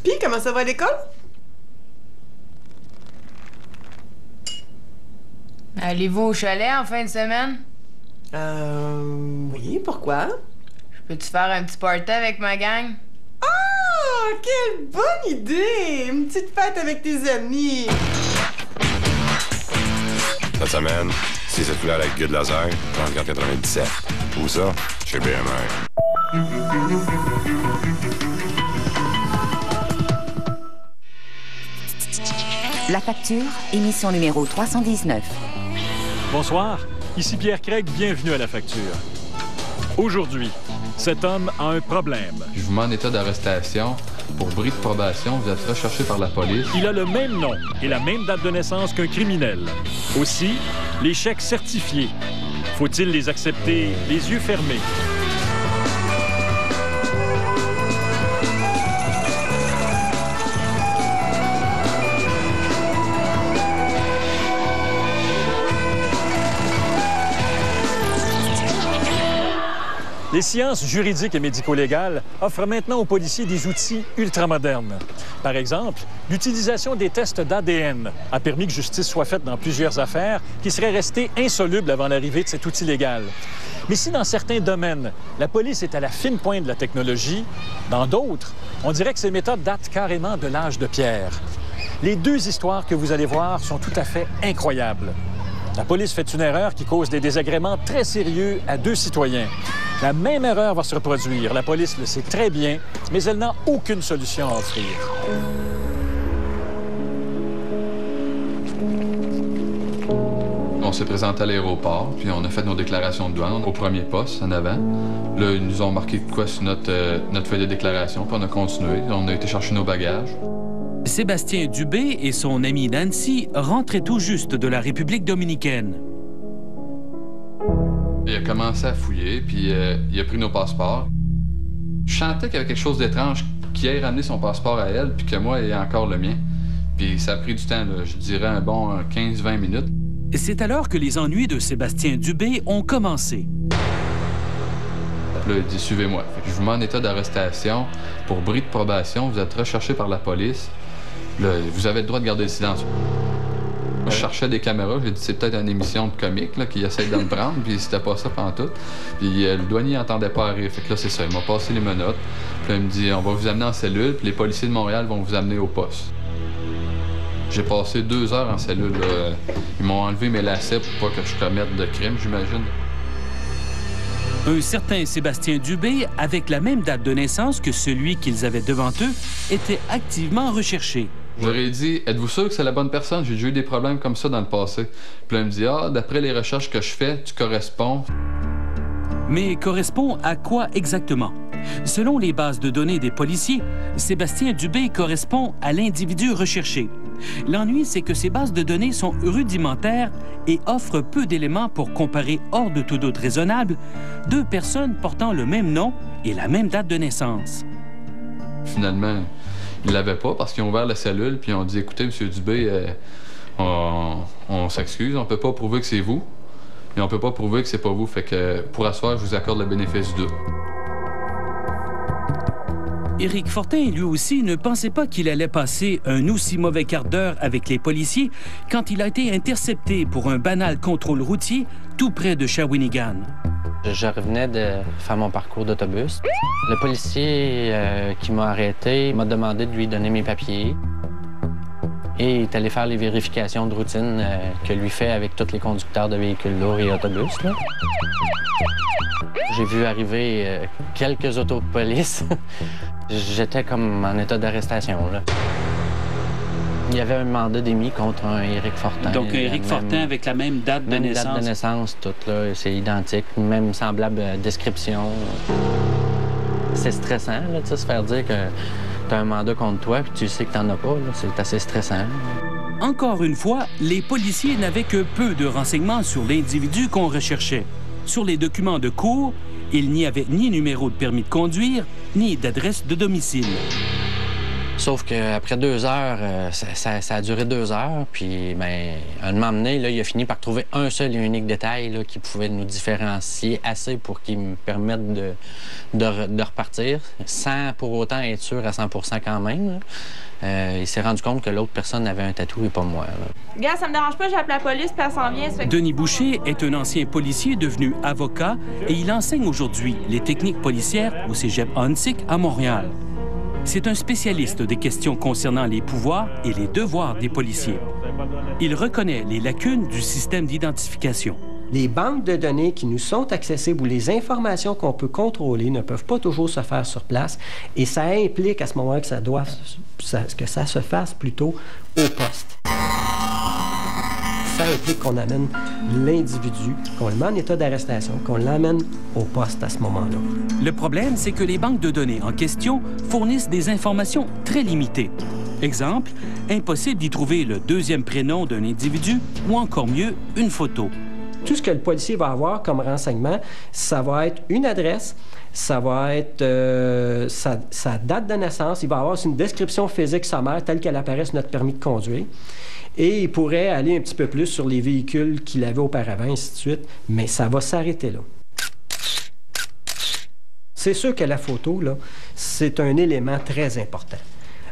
Puis, comment ça va à l'école? Allez-vous au chalet en fin de semaine? Oui, pourquoi? Peux-tu faire un petit party avec ma gang? Ah, quelle bonne idée! Une petite fête avec tes amis. Cette semaine, si c'est couleur avec Guy de Laser, 34,97. Où ça? Chez BMR. La Facture, émission numéro 319. Bonsoir, ici Pierre Craig, bienvenue à La Facture. Aujourd'hui, cet homme a un problème. Je vous mets en état d'arrestation. Pour bris de probation, vous êtes recherché par la police. Il a le même nom et la même date de naissance qu'un criminel. Aussi, les chèques certifiés. Faut-il les accepter les yeux fermés? Les sciences juridiques et médico-légales offrent maintenant aux policiers des outils ultramodernes. Par exemple, l'utilisation des tests d'ADN a permis que justice soit faite dans plusieurs affaires qui seraient restées insolubles avant l'arrivée de cet outil légal. Mais si dans certains domaines, la police est à la fine pointe de la technologie, dans d'autres, on dirait que ces méthodes datent carrément de l'âge de pierre. Les deux histoires que vous allez voir sont tout à fait incroyables. La police fait une erreur qui cause des désagréments très sérieux à deux citoyens. La même erreur va se reproduire. La police le sait très bien, mais elle n'a aucune solution à offrir. On s'est présenté à l'aéroport, puis on a fait nos déclarations de douane au premier poste, en avant. Là, ils nous ont marqué de quoi sur notre feuille de déclaration, puis on a continué. On a été chercher nos bagages. Sébastien Dubé et son amie Nancy rentraient tout juste de la République dominicaine. Il a commencé à fouiller, puis il a pris nos passeports. Je sentais qu'il y avait quelque chose d'étrange, qu'il ait ramené son passeport à elle, puis que moi, il ait encore le mien. Puis ça a pris du temps, là, je dirais un bon 15-20 minutes. C'est alors que les ennuis de Sébastien Dubé ont commencé. Là, il dit « Suivez-moi ». Je vous mets en état d'arrestation. Pour bris de probation, vous êtes recherché par la police. Là, vous avez le droit de garder le silence. Je cherchais des caméras, j'ai dit c'est peut-être une émission de comique là, qui essaie de me prendre, puis c'était pas ça pantoute. Puis le douanier n'entendait pas arriver, fait que là c'est ça, il m'a passé les menottes. Puis là, il me dit on va vous amener en cellule, puis les policiers de Montréal vont vous amener au poste. J'ai passé 2 heures en cellule. Là. Ils m'ont enlevé mes lacets pour pas que je commette de crime, j'imagine. Un certain Sébastien Dubé, avec la même date de naissance que celui qu'ils avaient devant eux, était activement recherché. Je leur ai dit, êtes-vous sûr que c'est la bonne personne? J'ai déjà eu des problèmes comme ça dans le passé. Puis là, il me dit, ah, d'après les recherches que je fais, tu corresponds. Mais correspond à quoi exactement? Selon les bases de données des policiers, Sébastien Dubé correspond à l'individu recherché. L'ennui, c'est que ces bases de données sont rudimentaires et offrent peu d'éléments pour comparer hors de tout doute raisonnable deux personnes portant le même nom et la même date de naissance. Finalement, ils ne l'avaient pas parce qu'ils ont ouvert la cellule puis ils ont dit « Écoutez, M. Dubé, on s'excuse, on ne peut pas prouver que c'est vous et on ne peut pas prouver que c'est pas vous. Fait que pour asseoir, je vous accorde le bénéfice du doute. » Éric Fortin, lui aussi, ne pensait pas qu'il allait passer un aussi mauvais quart d'heure avec les policiers quand il a été intercepté pour un banal contrôle routier tout près de Shawinigan. Je revenais de faire mon parcours d'autobus. Le policier qui m'a arrêté m'a demandé de lui donner mes papiers et il est allé faire les vérifications de routine que lui fait avec tous les conducteurs de véhicules lourds et autobus. Là. J'ai vu arriver quelques autos de police. J'étais comme en état d'arrestation. Il y avait un mandat d'émis contre un Éric Fortin. Donc, Éric Fortin avec la même date de naissance? Même date de naissance, tout, là. C'est identique, même semblable description. C'est stressant, là, tu sais, se faire dire que t'as un mandat contre toi puis tu sais que t'en as pas, là. C'est assez stressant. Encore une fois, les policiers n'avaient que peu de renseignements sur l'individu qu'on recherchait. Sur les documents de cours, il n'y avait ni numéro de permis de conduire, ni d'adresse de domicile. Sauf qu'après 2 heures, ça a duré 2 heures, puis ben, à un moment donné, là, il a fini par trouver un seul et unique détail là, qui pouvait nous différencier assez pour qu'il me permette de repartir, sans pour autant être sûr à 100% quand même. Il s'est rendu compte que l'autre personne avait un tatou et pas moi. Là. Gars, ça me dérange pas, j'appelle la police, puis elle s'en vient. Denis Boucher est un ancien policier devenu avocat et il enseigne aujourd'hui les techniques policières au cégep Huntsic à Montréal. C'est un spécialiste des questions concernant les pouvoirs et les devoirs des policiers. Il reconnaît les lacunes du système d'identification. Les banques de données qui nous sont accessibles ou les informations qu'on peut contrôler ne peuvent pas toujours se faire sur place et ça implique à ce moment-là que ça se fasse plutôt au poste. Ça implique qu'on amène l'individu, qu'on le met en état d'arrestation, qu'on l'amène au poste à ce moment-là. Le problème, c'est que les banques de données en question fournissent des informations très limitées. Exemple, impossible d'y trouver le deuxième prénom d'un individu ou encore mieux, une photo. Tout ce que le policier va avoir comme renseignement, ça va être une adresse, ça va être sa date de naissance, il va avoir une description physique sommaire telle qu'elle apparaît sur notre permis de conduire. Et il pourrait aller un petit peu plus sur les véhicules qu'il avait auparavant, ainsi de suite, mais ça va s'arrêter là. C'est sûr que la photo, là, c'est un élément très important.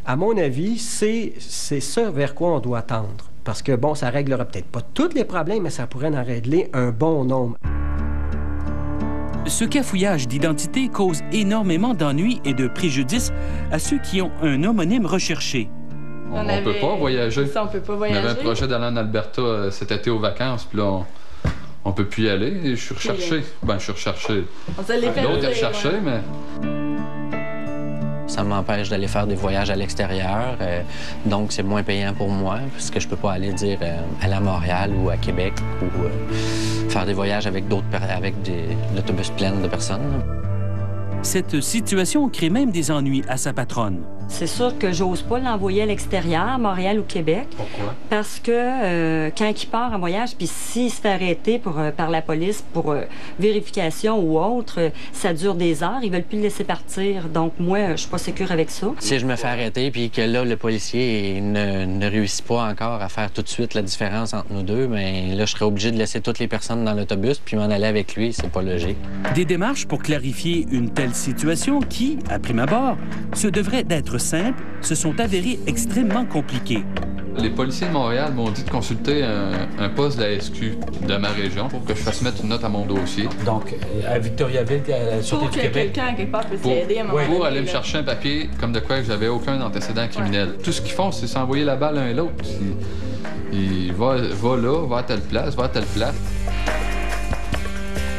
À mon avis, c'est ça vers quoi on doit tendre. Parce que, bon, ça réglera peut-être pas tous les problèmes, mais ça pourrait en régler un bon nombre. Ce cafouillage d'identité cause énormément d'ennuis et de préjudices à ceux qui ont un homonyme recherché. On peut pas voyager. Ça, on peut pas voyager. On avait un projet d'aller en Alberta cet été aux vacances, puis là, on peut plus y aller. Et je suis recherché. Ben, je suis recherché. L'autre est recherché, ouais. Mais... Ça m'empêche d'aller faire des voyages à l'extérieur, donc c'est moins payant pour moi, parce que je peux pas aller dire aller à Montréal ou à Québec ou faire des voyages avec l'autobus plein de personnes. Cette situation crée même des ennuis à sa patronne. C'est sûr que j'ose pas l'envoyer à l'extérieur, à Montréal ou Québec. Pourquoi? Parce que quand il part en voyage, puis s'il se fait arrêter par la police pour vérification ou autre, ça dure des heures, ils veulent plus le laisser partir. Donc moi, je suis pas sécure avec ça. Si je me fais arrêter puis que là, le policier ne réussit pas encore à faire tout de suite la différence entre nous deux, bien là, je serais obligé de laisser toutes les personnes dans l'autobus puis m'en aller avec lui. C'est pas logique. Des démarches pour clarifier une telle situation qui, à prime abord, se devrait d'être simples, se sont avérées extrêmement compliquées. Les policiers de Montréal m'ont dit de consulter un poste de la SQ de ma région pour que je fasse mettre une note à mon dossier. Donc, à Victoriaville, à la Sûreté du Québec. Quelqu'un, quelque part, peut t'aider à un moment donné, pour aller me chercher un papier comme de quoi j'avais aucun antécédent criminel. Ouais. Tout ce qu'ils font, c'est s'envoyer la balle l'un et l'autre. Il va là, va à telle place, va à telle place.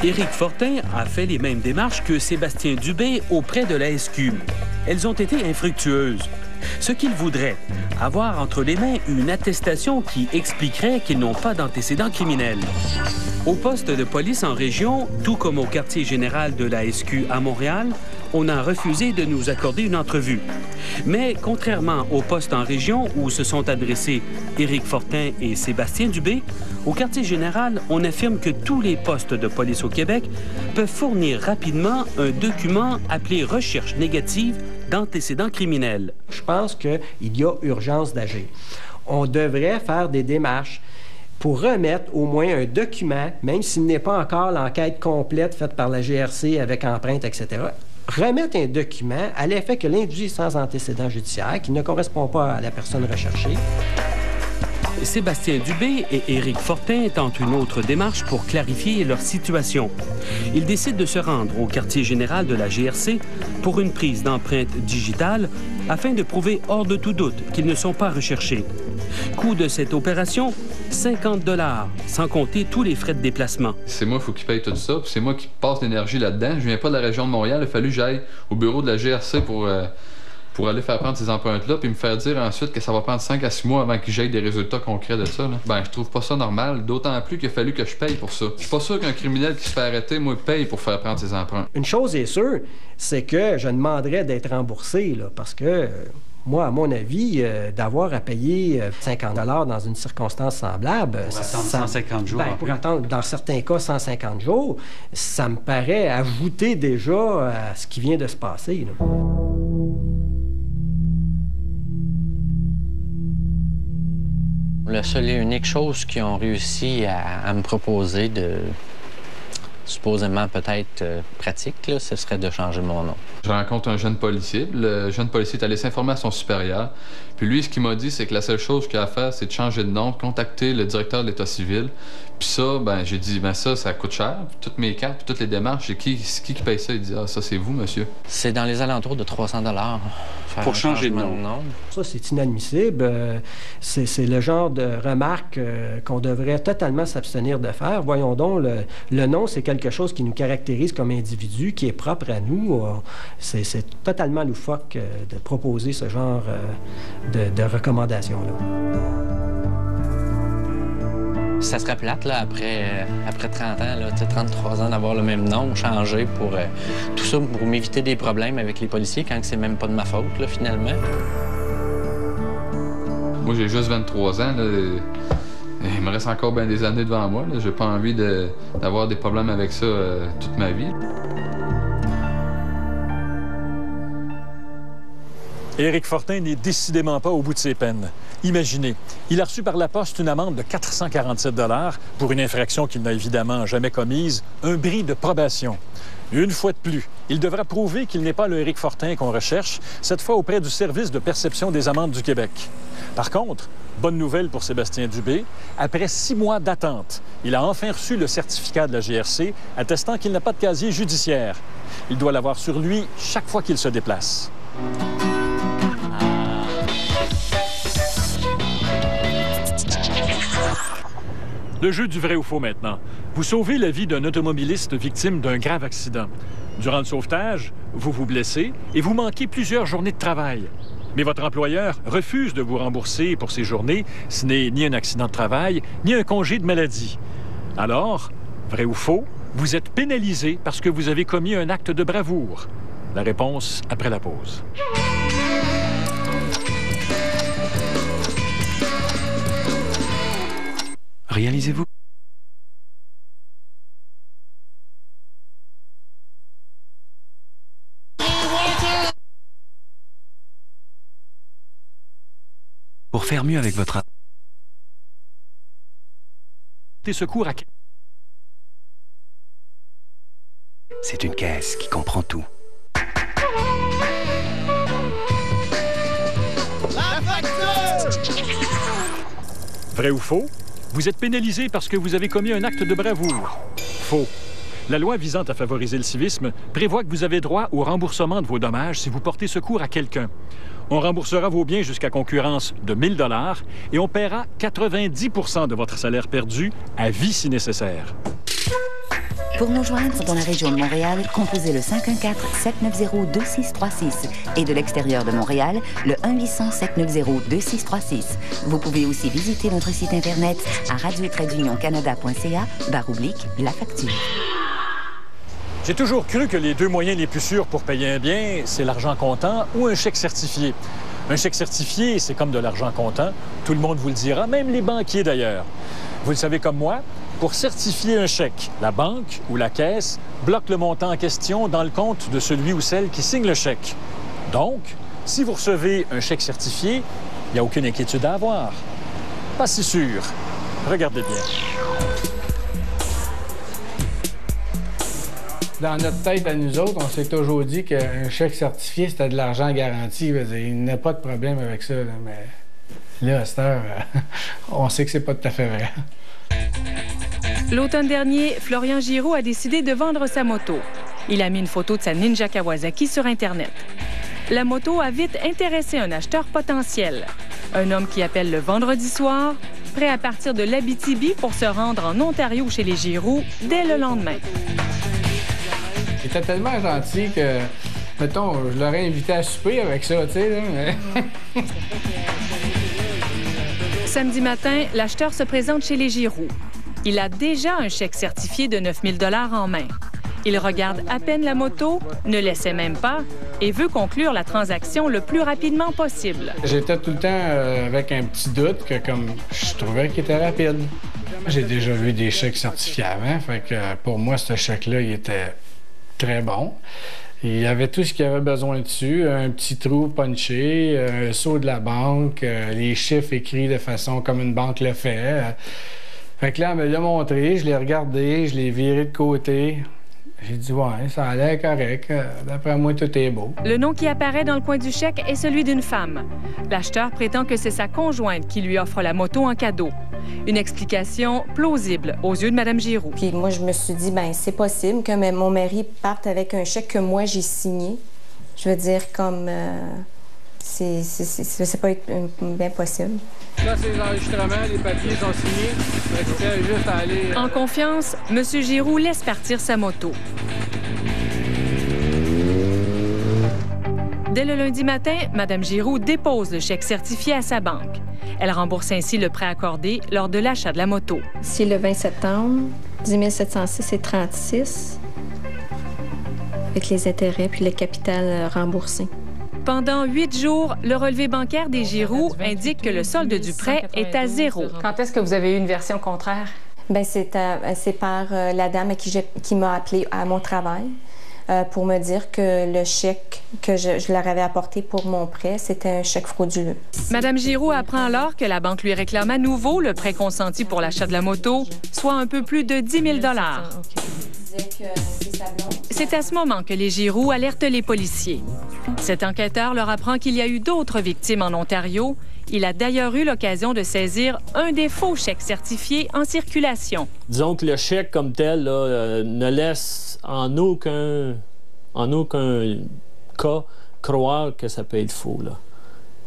Éric Fortin a fait les mêmes démarches que Sébastien Dubé auprès de la SQ. Elles ont été infructueuses. Ce qu'il voudrait, avoir entre les mains une attestation qui expliquerait qu'ils n'ont pas d'antécédents criminels. Au poste de police en région, tout comme au quartier général de la SQ à Montréal, on a refusé de nous accorder une entrevue. Mais contrairement au poste en région où se sont adressés Éric Fortin et Sébastien Dubé, au quartier général, on affirme que tous les postes de police au Québec peuvent fournir rapidement un document appelé « recherche négative d'antécédents criminels ». Je pense qu'il y a urgence d'agir. On devrait faire des démarches pour remettre au moins un document, même s'il n'est pas encore l'enquête complète faite par la GRC avec empreinte, etc., remettre un document à l'effet que l'individu est sans antécédent judiciaire, qui ne correspond pas à la personne recherchée. Sébastien Dubé et Éric Fortin tentent une autre démarche pour clarifier leur situation. Ils décident de se rendre au quartier général de la GRC pour une prise d'empreinte digitale afin de prouver hors de tout doute qu'ils ne sont pas recherchés. Coût de cette opération, 50 $, sans compter tous les frais de déplacement. C'est moi, il faut qu'il paye tout ça, puis c'est moi qui passe l'énergie là-dedans. Je viens pas de la région de Montréal, il a fallu que j'aille au bureau de la GRC pour aller faire prendre ces empreintes-là, puis me faire dire ensuite que ça va prendre 5 à 6 mois avant que j'aie des résultats concrets de ça. Là. Ben, je trouve pas ça normal, d'autant plus qu'il a fallu que je paye pour ça. Je suis pas sûr qu'un criminel qui se fait arrêter, moi, paye pour faire prendre ses empreintes. Une chose est sûre, c'est que je demanderais d'être remboursé, là, parce que moi, à mon avis, d'avoir à payer 50 $ dans une circonstance semblable... Pour attendre 150 jours. Ben, pour attendre, dans certains cas, 150 jours, ça me paraît ajouter déjà à ce qui vient de se passer, là. La seule et unique chose qu'ils ont réussi à me proposer de supposément peut-être pratique, là, ce serait de changer mon nom. Je rencontre un jeune policier. Le jeune policier est allé s'informer à son supérieur. Puis lui, ce qu'il m'a dit, c'est que la seule chose qu'il a à faire, c'est de changer de nom, contacter le directeur de l'État civil. Puis ça, ben j'ai dit, ben ça coûte cher. Puis toutes mes cartes, puis toutes les démarches, et qui paye ça? Il dit, ah, ça, c'est vous, monsieur. C'est dans les alentours de 300 $. Pour changer de nom. Ça, c'est inadmissible. C'est le genre de remarque qu'on devrait totalement s'abstenir de faire. Voyons donc, le nom, c'est quelque chose qui nous caractérise comme individu, qui est propre à nous. C'est totalement loufoque de proposer ce genre de recommandations-là. Ça serait plate, là, après 30 ans, là, 33 ans, d'avoir le même nom, changer pour tout ça, pour m'éviter des problèmes avec les policiers quand c'est même pas de ma faute, là, finalement. Moi, j'ai juste 23 ans, là. Il me reste encore bien des années devant moi. J'ai pas envie d'avoir des problèmes avec ça toute ma vie. Éric Fortin n'est décidément pas au bout de ses peines. Imaginez, il a reçu par la poste une amende de 447 $ pour une infraction qu'il n'a évidemment jamais commise, un bris de probation. Une fois de plus, il devra prouver qu'il n'est pas le Éric Fortin qu'on recherche, cette fois auprès du Service de perception des amendes du Québec. Par contre, bonne nouvelle pour Sébastien Dubé, après 6 mois d'attente, il a enfin reçu le certificat de la GRC attestant qu'il n'a pas de casier judiciaire. Il doit l'avoir sur lui chaque fois qu'il se déplace. Le jeu du vrai ou faux maintenant. Vous sauvez la vie d'un automobiliste victime d'un grave accident. Durant le sauvetage, vous vous blessez et vous manquez plusieurs journées de travail. Mais votre employeur refuse de vous rembourser pour ces journées. Ce n'est ni un accident de travail, ni un congé de maladie. Alors, vrai ou faux, vous êtes pénalisé parce que vous avez commis un acte de bravoure. La réponse après la pause. Réalisez-vous. Pour faire mieux avec votre... Des secours à... C'est une caisse qui comprend tout. La facture! Vrai ou faux? Vous êtes pénalisé parce que vous avez commis un acte de bravoure. Faux. La loi visant à favoriser le civisme prévoit que vous avez droit au remboursement de vos dommages si vous portez secours à quelqu'un. On remboursera vos biens jusqu'à concurrence de 1 000 $ et on paiera 90 % de votre salaire perdu à vie si nécessaire. Pour nous joindre dans la région de Montréal, composez le 514-790-2636 et de l'extérieur de Montréal, le 1-800-790-2636. Vous pouvez aussi visiter notre site Internet à radio-canada.ca/la facture. J'ai toujours cru que les deux moyens les plus sûrs pour payer un bien, c'est l'argent comptant ou un chèque certifié. Un chèque certifié, c'est comme de l'argent comptant. Tout le monde vous le dira, même les banquiers d'ailleurs. Vous le savez comme moi, pour certifier un chèque, la banque ou la caisse bloque le montant en question dans le compte de celui ou celle qui signe le chèque. Donc, si vous recevez un chèque certifié, il n'y a aucune inquiétude à avoir. Pas si sûr. Regardez bien. Dans notre tête, à nous autres, on s'est toujours dit qu'un chèque certifié, c'était de l'argent garanti. Il n'y a pas de problème avec ça. Là, mais là, à cette heure, on sait que c'est pas tout à fait vrai. L'automne dernier, Florian Giroux a décidé de vendre sa moto. Il a mis une photo de sa Ninja Kawasaki sur Internet. La moto a vite intéressé un acheteur potentiel. Un homme qui appelle le vendredi soir, prêt à partir de l'Abitibi pour se rendre en Ontario chez les Giroux dès le lendemain. Il était tellement gentil que, mettons, je l'aurais invité à souper avec ça, tu sais, là, mais... Samedi matin, l'acheteur se présente chez les Giroux. Il a déjà un chèque certifié de 9 000 $ en main. Il regarde à peine la moto, ne l'essaie même pas et veut conclure la transaction le plus rapidement possible. J'étais tout le temps avec un petit doute que comme je trouvais qu'il était rapide. J'ai déjà vu des chèques certifiés avant, fait que pour moi, ce chèque-là, il était très bon. Il y avait tout ce qu'il avait besoin dessus, un petit trou punché, un sceau de la banque, les chiffres écrits de façon comme une banque le fait. Fait que là, elle me l'a montré, je l'ai regardé, je l'ai viré de côté. J'ai dit, ouais, ça a l'air correct. D'après moi, tout est beau. Le nom qui apparaît dans le coin du chèque est celui d'une femme. L'acheteur prétend que c'est sa conjointe qui lui offre la moto en cadeau. Une explication plausible aux yeux de Mme Giroux. Puis moi, je me suis dit, bien, c'est possible que mon mari parte avec un chèque que moi, j'ai signé. Je veux dire, comme... c'est pas bien possible. Là, c'est les enregistrements, les papiers sont signés. C'était juste à aller... En confiance, M. Giroux laisse partir sa moto. Dès le lundi matin, Mme Giroux dépose le chèque certifié à sa banque. Elle rembourse ainsi le prêt accordé lors de l'achat de la moto. C'est le 20 septembre, 10 706,36 avec les intérêts puis le capital remboursé. Pendant 8 jours, le relevé bancaire des Giroux indique que le solde du prêt est à 0. Quand est-ce que vous avez eu une version contraire? Bien, c'est par la dame qui m'a appelé à mon travail pour me dire que le chèque que je leur avais apporté pour mon prêt, c'était un chèque frauduleux. Mme Giroux apprend alors que la banque lui réclame à nouveau le prêt consenti pour l'achat de la moto, soit un peu plus de 10 000 $. C'est à ce moment que les Giroux alertent les policiers. Cet enquêteur leur apprend qu'il y a eu d'autres victimes en Ontario. Il a d'ailleurs eu l'occasion de saisir un des faux chèques certifiés en circulation. Disons que le chèque comme tel là, ne laisse en aucun cas croire que ça peut être faux, là.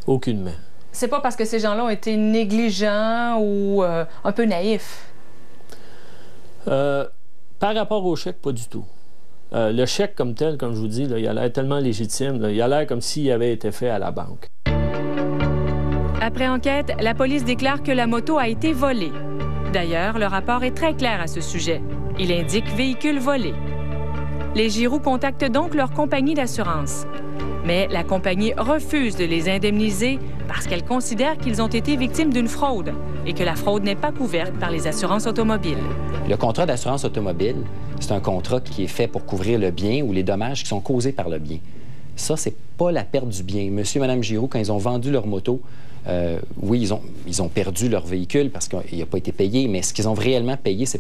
Aucunement. C'est pas parce que ces gens-là ont été négligents ou un peu naïfs? Par rapport au chèque, pas du tout. Le chèque comme tel, comme je vous dis, là, il a l'air tellement légitime. Là, il a l'air comme s'il avait été fait à la banque. Après enquête, la police déclare que la moto a été volée. D'ailleurs, le rapport est très clair à ce sujet. Il indique véhicule volé. Les Giroux contactent donc leur compagnie d'assurance. Mais la compagnie refuse de les indemniser parce qu'elle considère qu'ils ont été victimes d'une fraude et que la fraude n'est pas couverte par les assurances automobiles. Le contrat d'assurance automobile, c'est un contrat qui est fait pour couvrir le bien ou les dommages qui sont causés par le bien. Ça, c'est pas la perte du bien. Monsieur et Mme Giroux, quand ils ont vendu leur moto, oui, ils ont perdu leur véhicule parce qu'il n'a pas été payé, mais ce qu'ils ont réellement payé, ce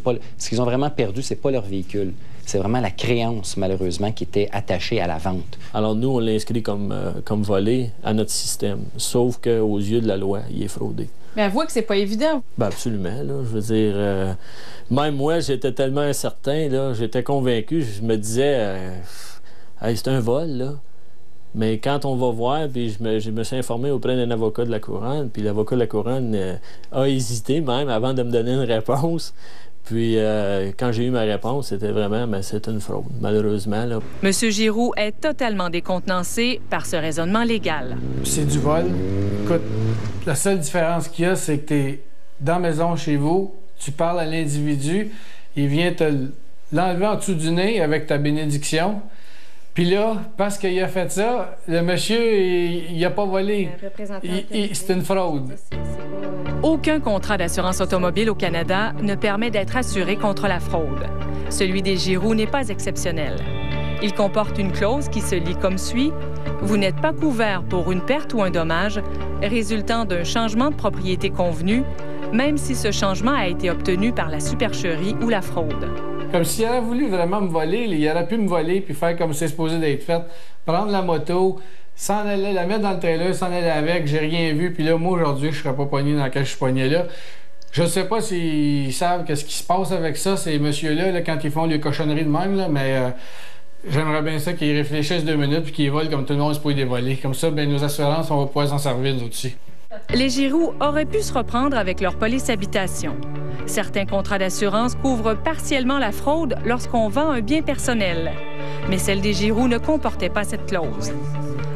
qu'ils ont vraiment perdu, c'est pas leur véhicule. C'est vraiment la créance, malheureusement, qui était attachée à la vente. Alors nous, on l'inscrit comme volé à notre système, sauf qu'aux yeux de la loi, il est fraudé. Mais avouez que c'est pas évident. Bien, absolument, là. Je veux dire, même moi, j'étais tellement incertain, là, j'étais convaincu, je me disais, hey, c'est un vol, là. Mais quand on va voir, puis je me suis informé auprès d'un avocat de la Couronne, puis l'avocat de la Couronne a hésité même avant de me donner une réponse. Puis quand j'ai eu ma réponse, c'était vraiment, mais c'est une fraude, malheureusement. Là. M. Giroux est totalement décontenancé par ce raisonnement légal. C'est du vol. Écoute, la seule différence qu'il y a, c'est que tu es dans la maison chez vous, tu parles à l'individu, il vient te l'enlever en dessous du nez avec ta bénédiction. Puis là, parce qu'il a fait ça, le monsieur, il n'a pas volé. C'est une fraude. Aucun contrat d'assurance automobile au Canada ne permet d'être assuré contre la fraude. Celui des Giroux n'est pas exceptionnel. Il comporte une clause qui se lit comme suit. Vous n'êtes pas couvert pour une perte ou un dommage résultant d'un changement de propriété convenu, même si ce changement a été obtenu par la supercherie ou la fraude. Comme s'il avait voulu vraiment me voler, il aurait pu me voler puis faire comme c'est supposé d'être fait. Prendre la moto, s'en aller, la mettre dans le trailer, s'en aller avec, j'ai rien vu. Puis là, moi, aujourd'hui, je serais pas pogné dans lequel je suis pogné là. Je sais pas s'ils savent qu'est-ce qui se passe avec ça, ces messieurs-là, là, quand ils font des cochonneries de même, là, mais j'aimerais bien ça qu'ils réfléchissent 2 minutes puis qu'ils volent comme tout le monde se peut les voler. Comme ça, bien, nos assurances, on va pouvoir s'en servir, nous aussi. Les Giroux auraient pu se reprendre avec leur police habitation. Certains contrats d'assurance couvrent partiellement la fraude lorsqu'on vend un bien personnel. Mais celle des Giroux ne comportait pas cette clause.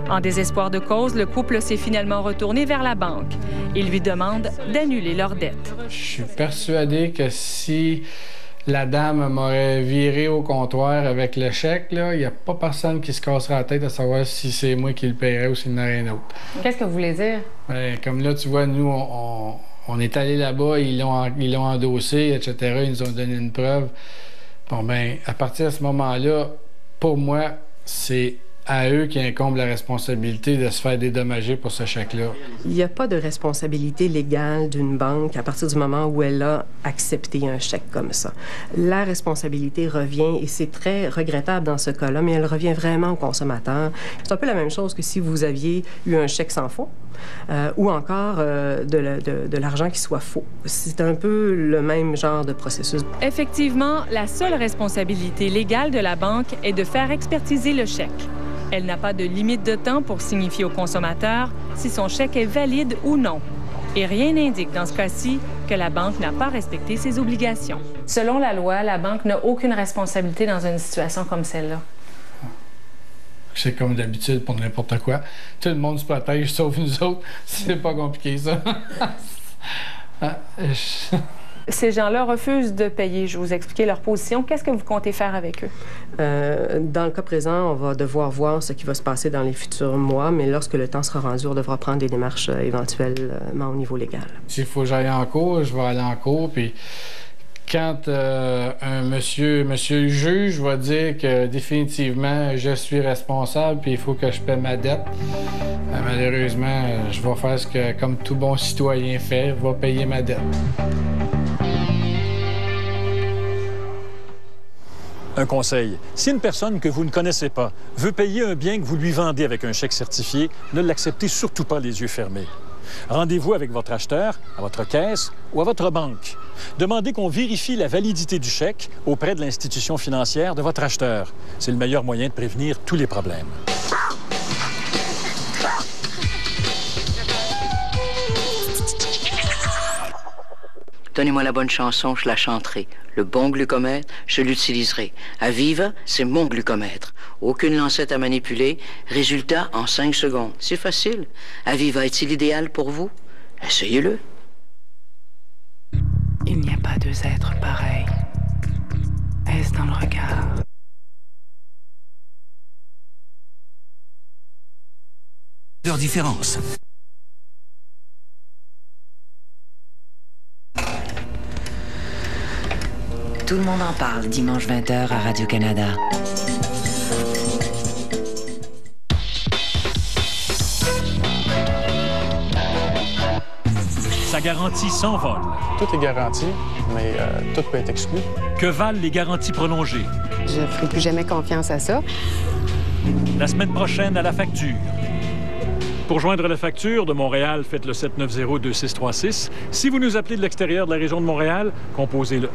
En désespoir de cause, le couple s'est finalement retourné vers la banque. Il lui demande d'annuler leur dette. Je suis persuadé que si la dame m'aurait viré au comptoir avec le chèque, il n'y a pas personne qui se casserait la tête à savoir si c'est moi qui le paierais ou s'il n'y en a rien d'autre. Qu'est-ce que vous voulez dire? Bien, comme là, tu vois, nous, on est allé là-bas, ils l'ont endossé, etc. Ils nous ont donné une preuve. Bon, bien, à partir de ce moment-là, pour moi, c'est à eux qui incombe la responsabilité de se faire dédommager pour ce chèque-là. Il n'y a pas de responsabilité légale d'une banque à partir du moment où elle a accepté un chèque comme ça. La responsabilité revient, et c'est très regrettable dans ce cas-là, mais elle revient vraiment au consommateur. C'est un peu la même chose que si vous aviez eu un chèque sans fond ou encore de l'argent qui soit faux. C'est un peu le même genre de processus. Effectivement, la seule responsabilité légale de la banque est de faire expertiser le chèque. Elle n'a pas de limite de temps pour signifier au consommateur si son chèque est valide ou non. Et rien n'indique dans ce cas-ci que la banque n'a pas respecté ses obligations. Selon la loi, la banque n'a aucune responsabilité dans une situation comme celle-là. C'est comme d'habitude pour n'importe quoi. Tout le monde se protège, sauf nous autres. C'est pas compliqué, ça. Ces gens-là refusent de payer. Je vous ai expliqué leur position. Qu'est-ce que vous comptez faire avec eux? Dans le cas présent, on va devoir voir ce qui va se passer dans les futurs mois, mais lorsque le temps sera rendu, on devra prendre des démarches éventuellement au niveau légal. S'il faut que j'aille en cours, je vais aller en cours, puis quand un monsieur le juge va dire que définitivement je suis responsable puis il faut que je paie ma dette, malheureusement, je vais faire ce que, comme tout bon citoyen fait, je vais payer ma dette. Un conseil. Si une personne que vous ne connaissez pas veut payer un bien que vous lui vendez avec un chèque certifié, ne l'acceptez surtout pas les yeux fermés. Rendez-vous avec votre acheteur, à votre caisse ou à votre banque. Demandez qu'on vérifie la validité du chèque auprès de l'institution financière de votre acheteur. C'est le meilleur moyen de prévenir tous les problèmes. Donnez-moi la bonne chanson, je la chanterai. Le bon glucomètre, je l'utiliserai. Aviva, c'est mon glucomètre. Aucune lancette à manipuler. Résultat en 5 secondes. C'est facile. Aviva est-il idéal pour vous? Essayez-le. Il n'y a pas deux êtres pareils. Est-ce dans le regard? Leur différence. Tout le monde en parle dimanche 20h à Radio-Canada. Sa garantie s'envole. Tout est garanti, mais tout peut être exclu. Que valent les garanties prolongées? Je ne ferai plus jamais confiance à ça. La semaine prochaine, à la facture. Pour joindre la facture de Montréal, faites le 790-2636. Si vous nous appelez de l'extérieur de la région de Montréal, composez le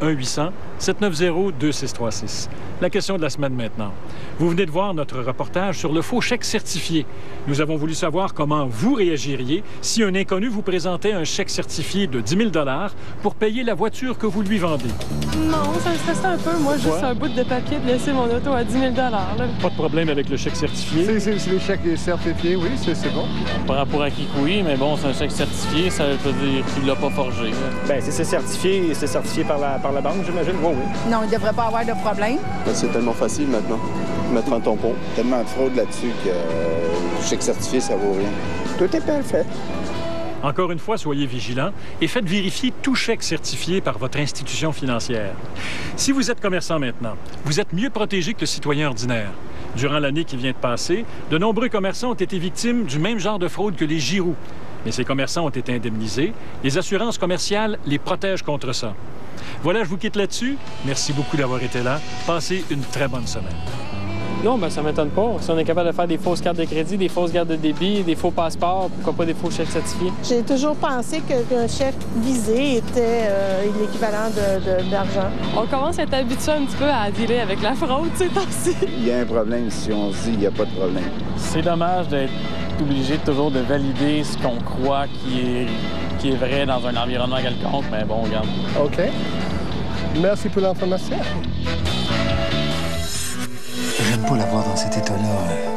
1-800-790-2636. La question de la semaine maintenant. Vous venez de voir notre reportage sur le faux chèque certifié. Nous avons voulu savoir comment vous réagiriez si un inconnu vous présentait un chèque certifié de 10 000 $ pour payer la voiture que vous lui vendez. Non, ça me stresse un peu. Moi, juste un bout de papier de laisser mon auto à 10 000 $. Là. Pas de problème avec le chèque certifié? Si le chèque est certifié, oui, c'est bon. Par rapport à qui, oui, mais bon, c'est un chèque certifié, ça veut dire qu'il ne l'a pas forgé. Bien, si c'est certifié par la banque, j'imagine, oui. Non, il ne devrait pas avoir de problème. C'est tellement facile maintenant, mettre un tampon. Tellement de fraude là-dessus que le chèque certifié, ça vaut rien. Tout est bien fait. Encore une fois, soyez vigilants et faites vérifier tout chèque certifié par votre institution financière. Si vous êtes commerçant maintenant, vous êtes mieux protégé que le citoyen ordinaire. Durant l'année qui vient de passer, de nombreux commerçants ont été victimes du même genre de fraude que les Giroux. Mais ces commerçants ont été indemnisés. Les assurances commerciales les protègent contre ça. Voilà, je vous quitte là-dessus. Merci beaucoup d'avoir été là. Passez une très bonne semaine. Non, ben ça m'étonne pas. Si on est capable de faire des fausses cartes de crédit, des fausses cartes de débit, des faux passeports, pourquoi pas des faux chèques certifiés? J'ai toujours pensé qu'un chèque visé était l'équivalent d'argent. On commence à être habitué un petit peu à dealer avec la fraude ces temps-ci. Il y a un problème si on se dit qu'il n'y a pas de problème. C'est dommage d'être obligé toujours de valider ce qu'on croit qui est vrai dans un environnement quelconque, mais bon, regarde. OK. Merci pour l'information. J'aime pas la voir dans cet état-là.